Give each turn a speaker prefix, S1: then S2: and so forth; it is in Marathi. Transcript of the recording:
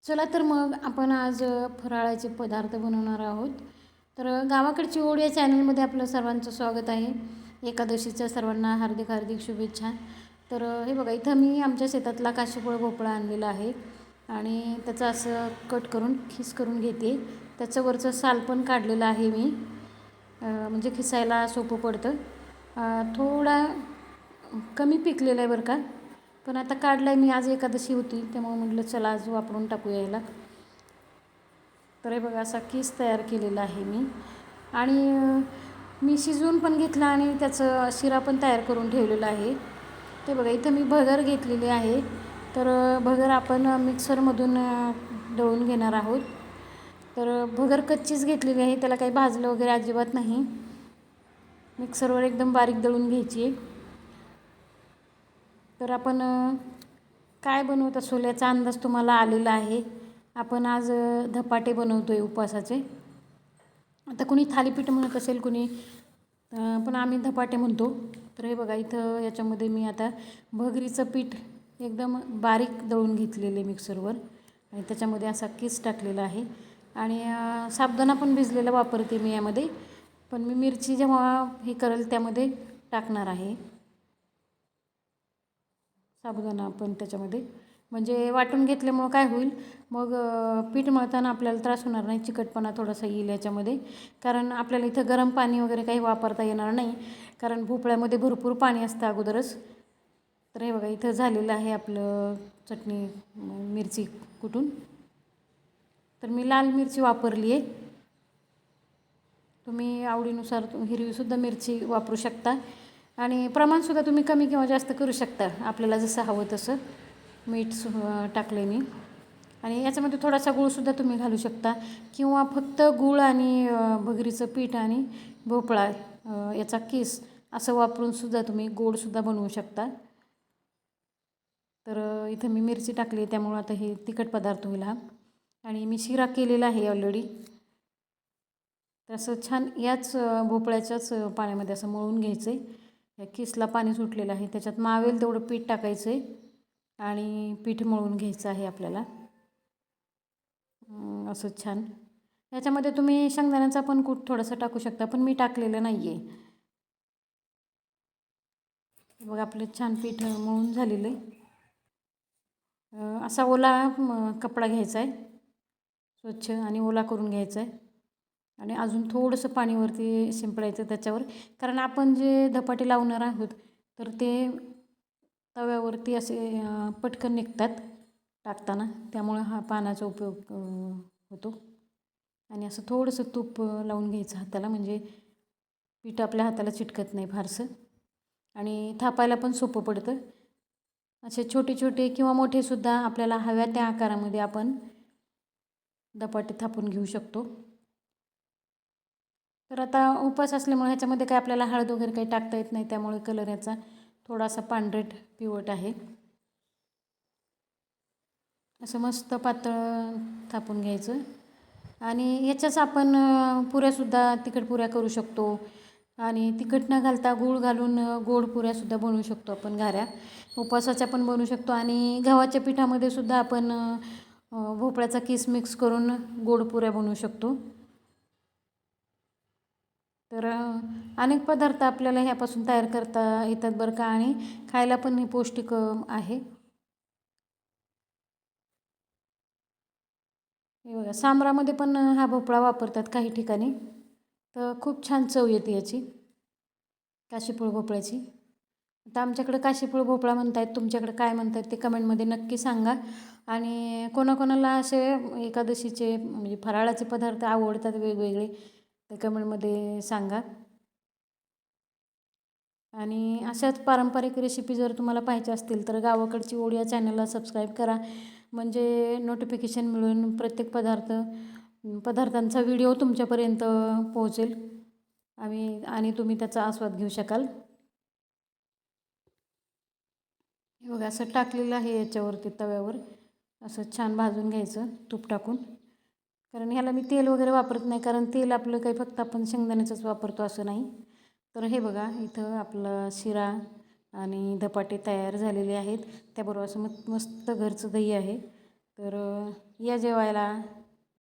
S1: चला तर मग आपण आज फराळाचे पदार्थ बनवणार आहोत. तर गावाकडची ओढ या चॅनलमध्ये आपलं सर्वांचं स्वागत आहे. एकादशीच्या सर्वांना हार्दिक हार्दिक शुभेच्छा. तर हे बघा, इथं मी आमच्या शेतातला काशीफळ भोपळा आणलेला आहे आणि त्याचं असं कट करून खीस करून घेते. त्याचं वरचं साल पण काढलेलं आहे मी, म्हणजे खिसायला सोपं पडतं. थोडा कमी पिकलेला आहे बरं का, पण आता काढला आहे मी. आज एकादशी होती त्यामुळे म्हटलं चला आज वापरून टाकूया याला. तर हे बघा, असा किस तयार केलेला आहे मी. आणि मी शिजवून पण घेतला आणि त्याचं शिरा पण तयार करून ठेवलेला आहे. ते बघा, इथं मी भगर घेतलेली आहे. तर भगर आपण मिक्सरमधून दळून घेणार आहोत. तर भगर कच्चीच घेतलेली आहे, त्याला काही भाजलं वगैरे अजिबात नाही. मिक्सरवर एकदम बारीक दळून घ्यायची आहे. तर आपण काय बनवत असू याचा अंदाज तुम्हाला आलेला आहे. आपण आज धपाटे बनवतो आहे उपवासाचे. आता कुणी थालीपीठ म्हणत असेल, कुणी पण आम्ही धपाटे म्हणतो. तर हे बघा, इथं याच्यामध्ये मी आता भगरीचं पीठ एकदम बारीक दळून घेतलेले मिक्सरवर आणि त्याच्यामध्ये असा किस टाकलेला आहे. आणि साबुदाणा पण भिजलेला वापरते मी यामध्ये, पण मी मिरची जेव्हा हे करेल त्यामध्ये टाकणार आहे साबुदाणा पण त्याच्यामध्ये. म्हणजे वाटून घेतल्यामुळं काय होईल, मग पीठ मळताना आपल्याला त्रास होणार नाही, चिकटपणा थोडासा येईल याच्यामध्ये. कारण आपल्याला इथं गरम पाणी वगैरे काही वापरता येणार नाही, कारण भोपळ्यामध्ये भरपूर पाणी असतं अगोदरच. तर हे बघा, इथं झालेलं आहे आपलं चटणी मिरची कुटून. तर मी लाल मिरची वापरली आहे. तुम्ही आवडीनुसार हिरवीसुद्धा मिरची वापरू शकता आणि प्रमाणसुद्धा तुम्ही कमी किंवा जास्त करू शकता, आपल्याला जसं हवं तसं. मीठ टाकले मी. आणि याच्यामध्ये थोडासा गूळसुद्धा तुम्ही घालू शकता, किंवा फक्त गूळ आणि भगरीचं पीठ आणि भोपळा याचा किस असं वापरूनसुद्धा तुम्ही गोडसुद्धा बनवू शकता. तर इथं मी मिरची टाकली त्यामुळं आता हे तिखट पदार्थ होईल हा. आणि मी शिरा केलेला आहे ऑलरेडी. तर असं छान याच भोपळ्याच्याच पाण्यामध्ये असं मळून घ्यायचं आहे. या किसला पाणी सुटलेलं आहे, त्याच्यात मावेल तेवढं पीठ टाकायचं आहे आणि पीठ मळून घ्यायचं आहे आपल्याला असं छान. याच्यामध्ये तुम्ही शेंगदाण्याचा पण कूट थोडासा टाकू शकता, पण मी टाकलेलं नाही आहे. बघ, आपलं छान पीठ मळून झालेलं आहे. असा ओला कपडा घ्यायचा आहे, स्वच्छ आणि ओला करून घ्यायचा आहे. आणि अजून थोडंसं पाणीवरती शिंपडायचं त्याच्यावर, कारण आपण जे धपाटे लावणार आहोत तर ते तव्यावरती असे पटकन निघतात टाकताना, त्यामुळं हा पानाचा उपयोग होतो. आणि असं थोडंसं तूप लावून घ्यायचं हाताला, म्हणजे पीठ आपल्या हाताला चिटकत नाही फारसं आणि थापायला पण सोपं पडतं. असे छोटे छोटे किंवा मोठेसुद्धा आपल्याला हव्या त्या आकारामध्ये आपण धपाटे थापून घेऊ शकतो. तर आता उपवास असल्यामुळे ह्याच्यामध्ये काय आपल्याला हळद वगैरे काही टाकता येत नाही, त्यामुळे कलर याचा थोडासा पांढरट पिवट आहे. असं मस्त पातळ थापून घ्यायचं. आणि याच्याच आपण पुऱ्यासुद्धा तिखट पुऱ्या करू शकतो आणि तिखट न घालता गूळ घालून गोड पुऱ्यासुद्धा बनवू शकतो आपण. घाऱ्या उपवासाच्या पण बनवू शकतो आणि गव्हाच्या पिठामध्ये सुद्धा आपण भोपळ्याचा किस मिक्स करून गोड पुऱ्या बनवू शकतो. तर अनेक पदार्थ आपल्याला ह्यापासून तयार करता येतात बरं का, आणि खायला पण हे पौष्टिक आहे. हे बघा, सांबरामध्ये पण हा भोपळा वापरतात काही ठिकाणी, तर खूप छान चव येते याची काशीफळ भोपळ्याची. आता आमच्याकडे काशीफळ भोपळा म्हणतायत, तुमच्याकडे काय म्हणतायत ते कमेंटमध्ये नक्की सांगा. आणि कोणाकोणाला असे एकादशीचे म्हणजे फराळाचे पदार्थ आवडतात वेगवेगळे, ते कमेंटमध्ये सांगा. आणि अशाच पारंपरिक रेसिपी जर तुम्हाला पाहिजे असतील तर गावाकडची ओढ या चॅनलला सबस्क्राईब करा, म्हणजे नोटिफिकेशन मिळून प्रत्येक पदार्थांचा व्हिडिओ तुमच्यापर्यंत पोहोचेल आणि तुम्ही त्याचा आस्वाद घेऊ शकाल. हे बघा, असं टाकलेलं आहे याच्यावरती तव्यावर, असं छान भाजून घ्यायचं तूप टाकून. कारण ह्याला मी तेल वगैरे वापरत नाही, कारण तेल आपलं काही फक्त आपण शेंगदाण्याचंच वापरतो असं नाही. तर हे बघा, इथं आपला शिरा आणि धपाटे तयार झालेले आहेत. त्याबरोबर असं मस्त घरचं दही आहे. तर या जेवायला.